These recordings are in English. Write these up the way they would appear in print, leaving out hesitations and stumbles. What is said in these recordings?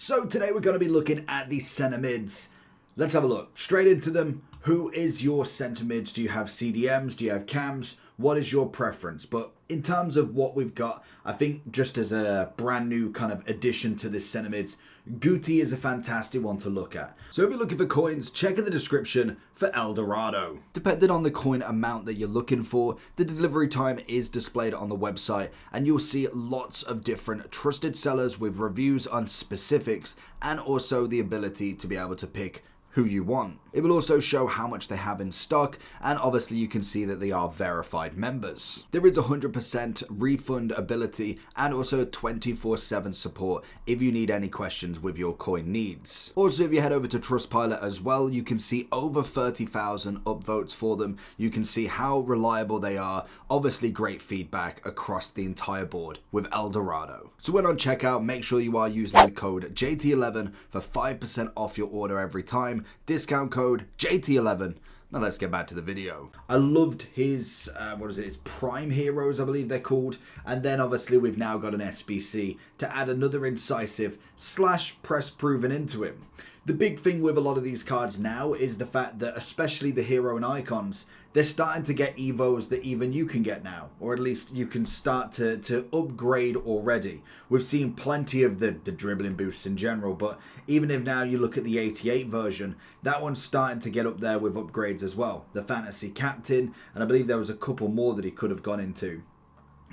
So today we're going to be looking at the centre mids. Let's have a look straight into them. Who is your centre mids? Do you have CDMs? Do you have cams? What is your preference? But in terms of what we've got, I think just as a brand new kind of addition to this centre mids, Guti is a fantastic one to look at. So if you're looking for coins, check in the description for El Dorado. Depending on the coin amount that you're looking for, the delivery time is displayed on the website, and you'll see lots of different trusted sellers with reviews on specifics and also the ability to be able to pick who you want. It will also show how much they have in stock, and obviously you can see that they are verified members. There is 100% refund ability and also 24/7 support if you need any questions with your coin needs. Also, if you head over to Trustpilot as well, you can see over 30,000 upvotes for them. You can see how reliable they are. Obviously great feedback across the entire board with El Dorado. So when on checkout, make sure you are using the code JT11 for 5% off your order every time. Discount code JT11. Now let's get back to the video. I loved his, his Prime Heroes, I believe they're called. And then obviously we've now got an SBC to add another incisive / press proven into him. The big thing with a lot of these cards now is the fact that especially the hero and icons, they're starting to get evos that even you can get now, or at least you can start to upgrade already. We've seen plenty of the dribbling boosts in general, but even if now you look at the 88 version, that one's starting to get up there with upgrades as well. The Fantasy Captain, and I believe there was a couple more that he could have gone into.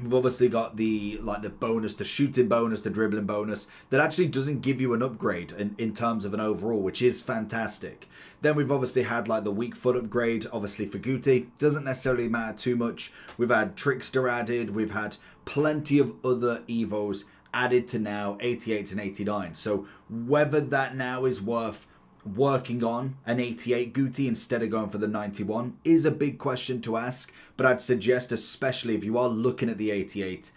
We've obviously got the bonus, the shooting bonus, the dribbling bonus that actually doesn't give you an upgrade in terms of an overall, which is fantastic. Then we've obviously had like the weak foot upgrade, obviously for Guti. Doesn't necessarily matter too much. We've had Trickster added. We've had plenty of other evos added to now 88 and 89. So whether that now is worth working on an 88 Guti instead of going for the 91 is a big question to ask, but I'd suggest, especially if you are looking at the 88,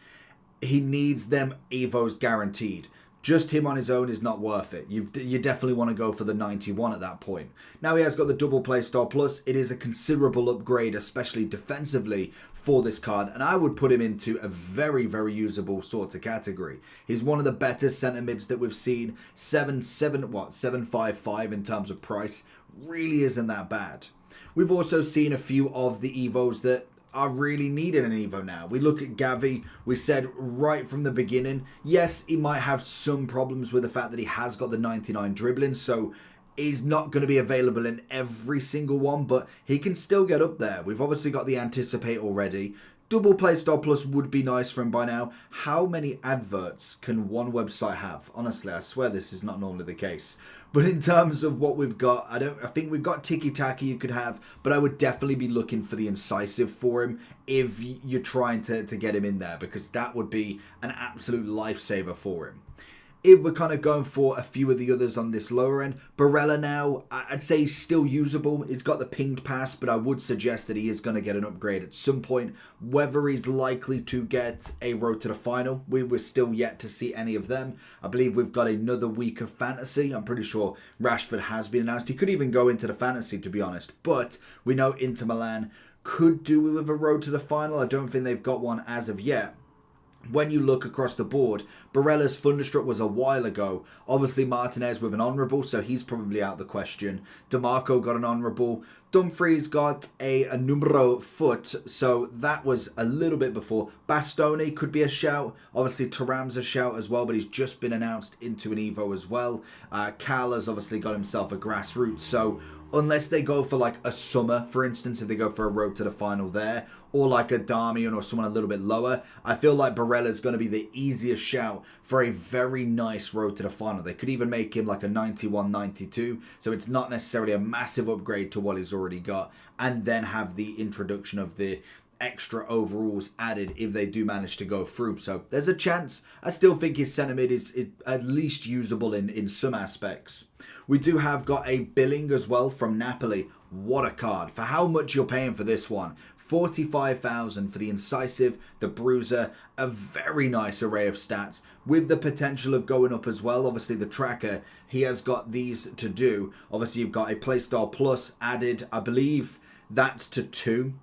he needs them evos guaranteed. Just him on his own is not worth it. You definitely want to go for the 91 at that point. Now he has got the double play star plus. It is a considerable upgrade, especially defensively for this card, and I would put him into a very, very usable sort of category. He's one of the better centre mids that we've seen. 755 in terms of price really isn't that bad. We've also seen a few of the evos that are really needing an evo now. We look at Gavi. We said right from the beginning, yes, he might have some problems with the fact that he has got the 99 dribbling, so he's not going to be available in every single one, but he can still get up there. We've obviously got the Anticipate already. Double Play Star Plus would be nice for him by now. How many adverts can one website have? Honestly, I swear this is not normally the case. But in terms of what we've got, I think we've got Tiki Taka you could have, but I would definitely be looking for the Incisive for him if you're trying to get him in there, because that would be an absolute lifesaver for him. If we're kind of going for a few of the others on this lower end, Barella now, I'd say he's still usable. He's got the pinged pass, but I would suggest that he is going to get an upgrade at some point. Whether he's likely to get a road to the final, we're still yet to see any of them. I believe we've got another week of fantasy. I'm pretty sure Rashford has been announced. He could even go into the fantasy, to be honest. But we know Inter Milan could do with a road to the final. I don't think they've got one as of yet. When you look across the board, Barella's Thunderstruck was a while ago. Obviously Martinez with an honourable, so he's probably out of the question. DeMarco got an honourable. Dumfries got a numero foot, so that was a little bit before. Bastoni could be a shout. Obviously Thuram's a shout as well, but he's just been announced into an Evo as well. Cal has obviously got himself a grassroots, so unless they go for like a summer, for instance, if they go for a road to the final there, or like a Darmian or someone a little bit lower, I feel like Barella's going to be the easiest shout for a very nice road to the final. They could even make him like a 91, 92, so it's not necessarily a massive upgrade to what he's already got, and then have the introduction of the extra overalls added if they do manage to go through. So there's a chance. I still think his centre mid is at least usable in some aspects. We do have got a Billing as well from Napoli. What a card. For how much you're paying for this one? 45,000 for the Incisive, the Bruiser, a very nice array of stats with the potential of going up as well. Obviously the tracker, he has got these to do. Obviously you've got a Playstyle Plus added. I believe that's to 2.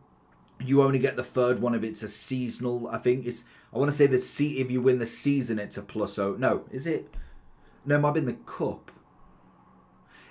You only get the third one if it's a seasonal. I think it's, I want to say if you win the season, it's a plus. Oh, no, is it? No, it might be in the cup.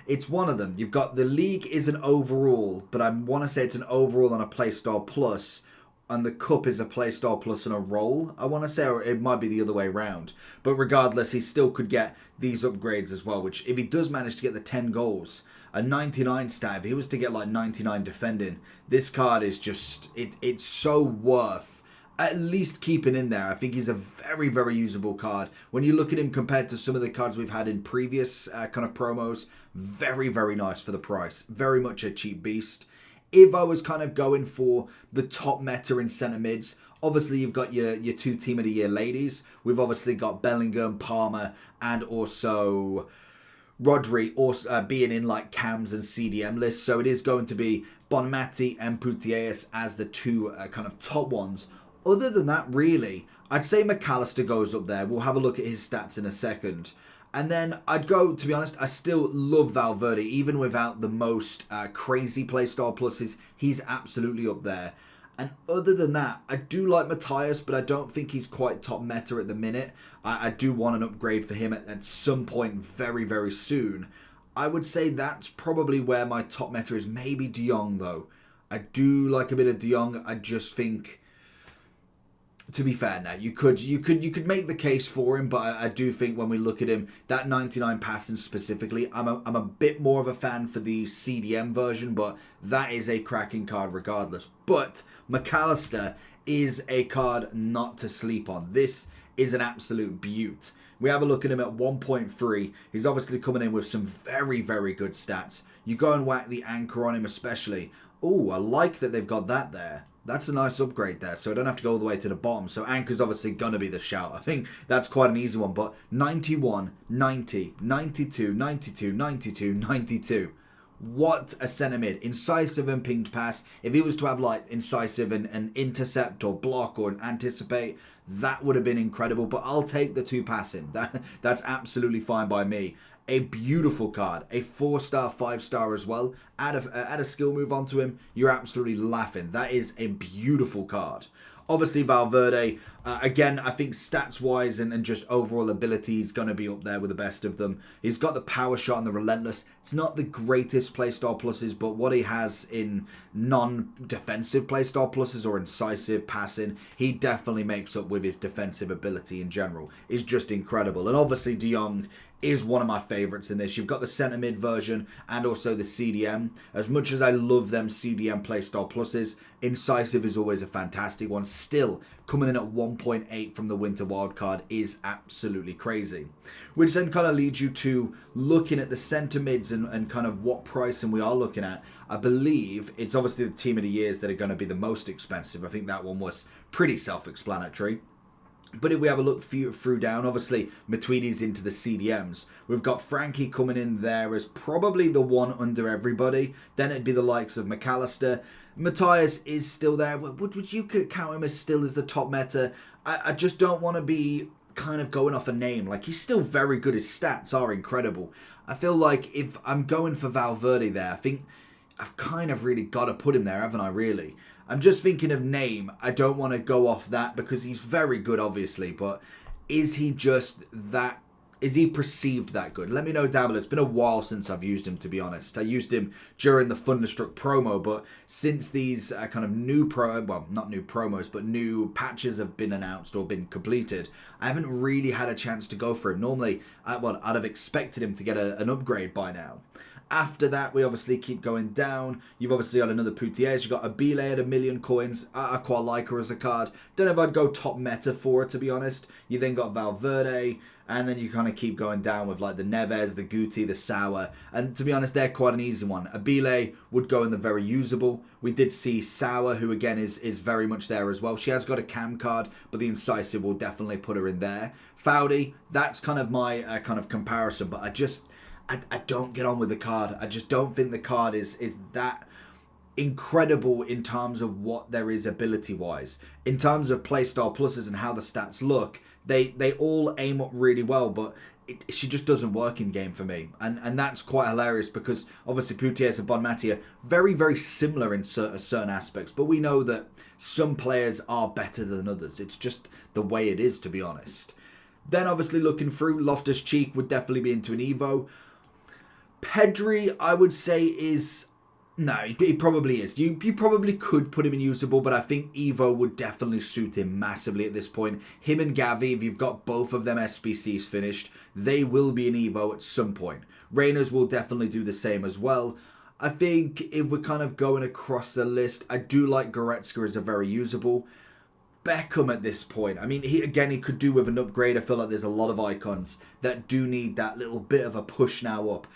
It's one of them. You've got the league is an overall, but I want to say it's an overall and a playstyle plus, and the cup is a playstyle plus and a roll. I want to say, or it might be the other way around. But regardless, he still could get these upgrades as well, which if he does manage to get the 10 goals, a 99 stat, if he was to get like 99 defending, this card is just, it's so worth at least keeping in there. I think he's a very, very usable card. When you look at him compared to some of the cards we've had in previous kind of promos, very, very nice for the price. Very much a cheap beast. If I was kind of going for the top meta in centre mids, obviously you've got your 2 Team of the Year ladies. We've obviously got Bellingham, Palmer, and also Rodri also being in like cams and CDM lists. So it is going to be Bonmati and Putellas as the 2 kind of top ones. Other than that, really, I'd say McAllister goes up there. We'll have a look at his stats in a second. And then I'd go, to be honest, I still love Valverde. Even without the most crazy playstyle pluses, he's absolutely up there. And other than that, I do like Matthias, but I don't think he's quite top meta at the minute. I do want an upgrade for him at some point very, very soon. I would say that's probably where my top meta is. Maybe De Jong, though. I do like a bit of De Jong. I just think, to be fair now, you could make the case for him, but I do think when we look at him, that 99 passing specifically, I'm a bit more of a fan for the CDM version, but that is a cracking card regardless. But McAllister is a card not to sleep on. This is an absolute beaut. We have a look at him at 1.3. He's obviously coming in with some very, very good stats. You go and whack the anchor on him especially. Oh, I like that they've got that there. That's a nice upgrade there, so I don't have to go all the way to the bottom. So Anchor's obviously going to be the shout. I think that's quite an easy one, but 91, 90, 92, 92, 92, 92. What a centre mid. Incisive and pinged pass. If he was to have like incisive and intercept or block or anticipate, that would have been incredible. But I'll take the 2 passing. That's absolutely fine by me. A beautiful card. A 4-star, 5-star as well. Add a skill move onto him. You're absolutely laughing. That is a beautiful card. Obviously, Valverde, again, I think stats-wise and just overall ability, he's going to be up there with the best of them. He's got the power shot and the relentless. It's not the greatest playstyle pluses, but what he has in non-defensive playstyle pluses or incisive passing, he definitely makes up with his defensive ability in general. Is just incredible. And obviously, De Jong is one of my favourites in this. You've got the centre mid version and also the CDM. As much as I love them CDM playstyle pluses, incisive is always a fantastic one. Still, coming in at 1.8 from the winter wildcard is absolutely crazy. Which then kind of leads you to looking at the centre mids and kind of what pricing we are looking at. I believe it's obviously the Team of the Years that are going to be the most expensive. I think that one was pretty self-explanatory. But if we have a look through down, obviously Matuidi's into the CDMs. We've got Frankie coming in there as probably the one under everybody. Then it'd be the likes of McAllister. Matthias is still there. Would you count him as still as the top meta? I just don't want to be kind of going off a name. Like, he's still very good. His stats are incredible. I feel like if I'm going for Valverde there, I think I've kind of really got to put him there, haven't I, really? I'm just thinking of name. I don't want to go off that because he's very good, obviously. But is he just that? Is he perceived that good? Let me know down below. It's been a while since I've used him, to be honest. I used him during the Thunderstruck promo, but since these kind of new not new promos, but new patches have been announced or been completed, I haven't really had a chance to go for him. Normally, I'd have expected him to get an upgrade by now. After that, we obviously keep going down. You've obviously got another Putellas. You've got Abile at 1 million coins. I quite like her as a card. Don't know if I'd go top meta for her, to be honest. You then got Valverde. And then you kind of keep going down with like the Neves, the Guti, the Sauer. And to be honest, they're quite an easy one. Abile would go in the very usable. We did see Sauer, who again is very much there as well. She has got a cam card, but the incisive will definitely put her in there. Foudy, that's kind of my kind of comparison. But I don't get on with the card. I just don't think the card is that incredible in terms of what there is ability-wise. In terms of playstyle pluses and how the stats look, they all aim up really well, but she just doesn't work in game for me. And that's quite hilarious because obviously Putellas and Bonmati are very, very similar in certain aspects, but we know that some players are better than others. It's just the way it is, to be honest. Then obviously looking through, Loftus-Cheek would definitely be into an Evo. Pedri, I would say, is... No, he probably is. You probably could put him in usable, but I think Evo would definitely suit him massively at this point. Him and Gavi, if you've got both of them SBCs finished, they will be an Evo at some point. Reyners will definitely do the same as well. I think if we're kind of going across the list, I do like Goretzka as a very usable. Beckham at this point, I mean, he could do with an upgrade. I feel like there's a lot of icons that do need that little bit of a push now up.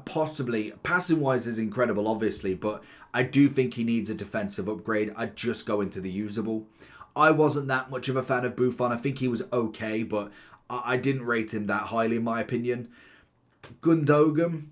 Possibly, passing-wise is incredible, obviously, but I do think he needs a defensive upgrade. I'd just go into the usable. I wasn't that much of a fan of Buffon. I think he was okay, but I didn't rate him that highly, in my opinion. Gundogan,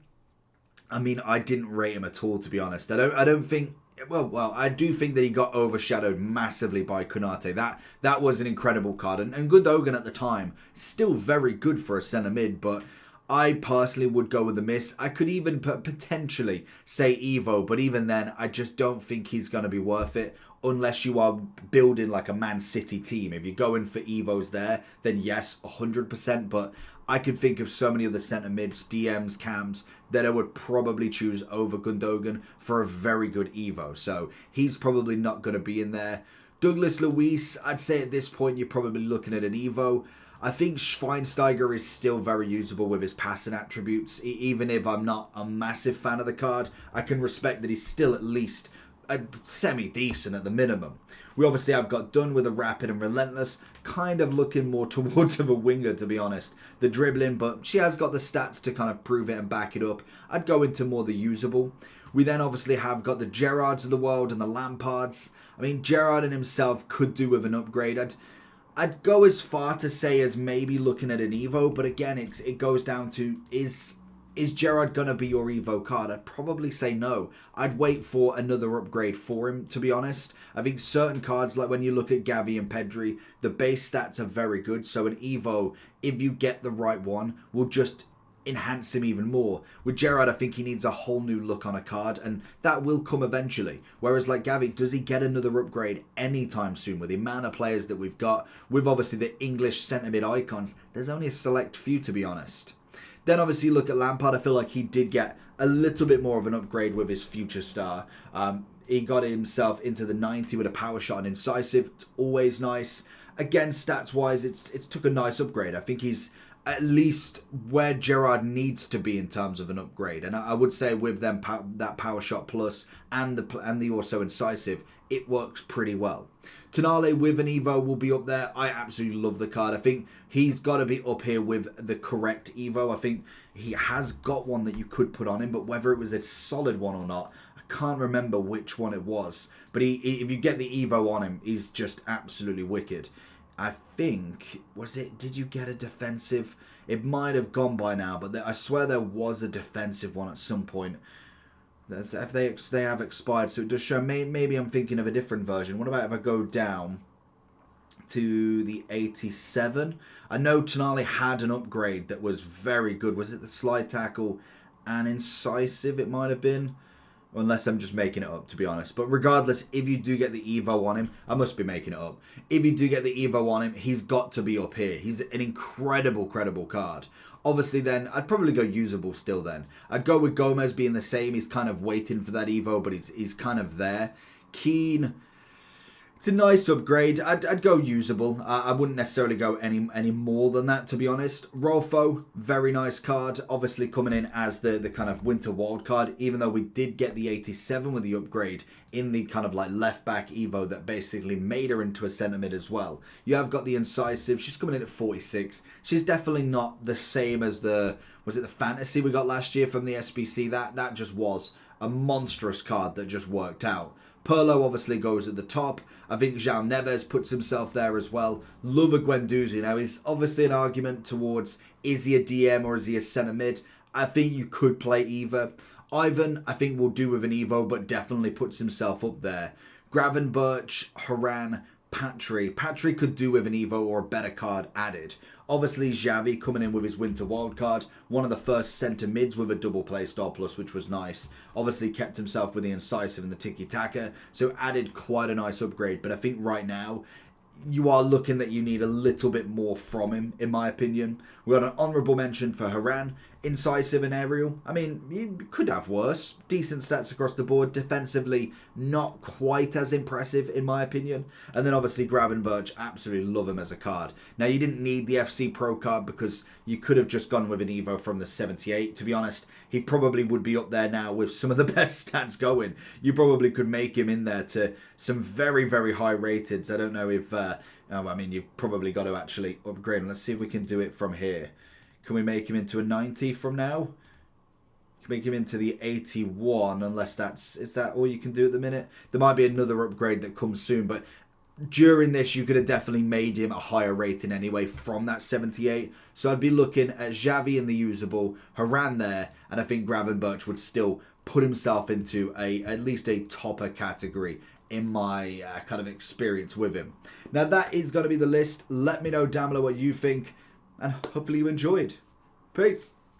I mean, I didn't rate him at all, to be honest. I don't think... Well, I do think that he got overshadowed massively by Konate. That was an incredible card. And Gundogan at the time, still very good for a centre mid, but I personally would go with the miss. I could even potentially say Evo, but even then, I just don't think he's going to be worth it unless you are building like a Man City team. If you're going for Evos there, then yes, 100%, but I could think of so many other centre mids, DMs, cams, that I would probably choose over Gundogan for a very good Evo. So he's probably not going to be in there. Douglas Luiz, I'd say at this point you're probably looking at an Evo. I think Schweinsteiger is still very usable with his passing attributes. Even if I'm not a massive fan of the card, I can respect that he's still at least semi-decent at the minimum. We obviously have got done with a rapid and relentless, kind of looking more towards of a winger, to be honest. The dribbling, but she has got the stats to kind of prove it and back it up. I'd go into more the usable. We then obviously have got the Gerrards of the world and the Lampards. I mean, Gerrard in himself could do with an upgrade. I'd go as far to say as maybe looking at an Evo, but again, it goes down to, is Gerrard going to be your Evo card? I'd probably say no. I'd wait for another upgrade for him, to be honest. I think certain cards, like when you look at Gavi and Pedri, the base stats are very good. So an Evo, if you get the right one, will just enhance him even more. With Gerrard, I think he needs a whole new look on a card, and that will come eventually. Whereas like Gavi, does he get another upgrade anytime soon? With the amount of players that we've got, with obviously the English centre mid icons, there's only a select few, to be honest. Then obviously look at Lampard. I feel like he did get a little bit more of an upgrade with his future star. He got himself into the 90 with a power shot and incisive. It's always nice. Again, stats-wise, it's took a nice upgrade. I think he's at least where Gerrard needs to be in terms of an upgrade. And I would say with them that power shot plus and the also incisive, it works pretty well. Tonali with an Evo will be up there. I absolutely love the card. I think he's got to be up here with the correct Evo. I think he has got one that you could put on him, but whether it was a solid one or not, I can't remember which one it was. But if you get the Evo on him, he's just absolutely wicked. I think, did you get a defensive? It might have gone by now, but I swear there was a defensive one at some point. If they have expired, so it does show. Maybe I'm thinking of a different version. What about if I go down to the 87? I know Tonali had an upgrade that was very good. Was it the slide tackle and incisive? It might have been. Unless I'm just making it up, to be honest. But regardless, if you do get the Evo on him, I must be making it up. If you do get the Evo on him, he's got to be up here. He's an incredible card. Obviously then, I'd probably go usable still then. I'd go with Gomez being the same. He's kind of waiting for that Evo, but he's kind of there. Keane, it's a nice upgrade. I'd go usable. I wouldn't necessarily go any more than that, to be honest. Rolfo, very nice card. Obviously coming in as the kind of winter wild card, even though we did get the 87 with the upgrade in the kind of like left back Evo that basically made her into a centre mid as well. You have got the incisive. She's coming in at 46. She's definitely not the same as the fantasy we got last year from the SBC. That just was a monstrous card that just worked out. Pirlo obviously goes at the top. I think João Neves puts himself there as well. Love a Guendouzi. Now, is obviously an argument towards, is he a DM or is he a centre mid? I think you could play either. Ivan, I think will do with an Evo, but definitely puts himself up there. Gravenberch, Haran, Patry. Patry could do with an Evo or a better card added. Obviously, Xavi coming in with his winter wildcard. One of the first centre mids with a double play star plus, which was nice. Obviously, kept himself with the incisive and the tiki-taka, so added quite a nice upgrade. But I think right now, you are looking that you need a little bit more from him, in my opinion. We got an honourable mention for Haran, incisive and aerial. I mean, you could have worse. Decent stats across the board. Defensively, not quite as impressive, in my opinion. And then obviously Gravenberch, absolutely love him as a card. Now, you didn't need the FC Pro card because you could have just gone with an Evo from the 78. To be honest, he probably would be up there now with some of the best stats going. You probably could make him in there to some very, very high rateds. I don't know if... I mean, you've probably got to actually upgrade him. Let's see if we can do it from here. Can we make him into a 90 from now? Can make him into the 81, unless that's... Is that all you can do at the minute? There might be another upgrade that comes soon, but during this, you could have definitely made him a higher rating anyway from that 78. So I'd be looking at Xavi in the usable, Haran there, and I think Gravenberch would still put himself into at least a topper category in my kind of experience with him. Now, that is going to be the list. Let me know down below what you think, and hopefully you enjoyed. Peace.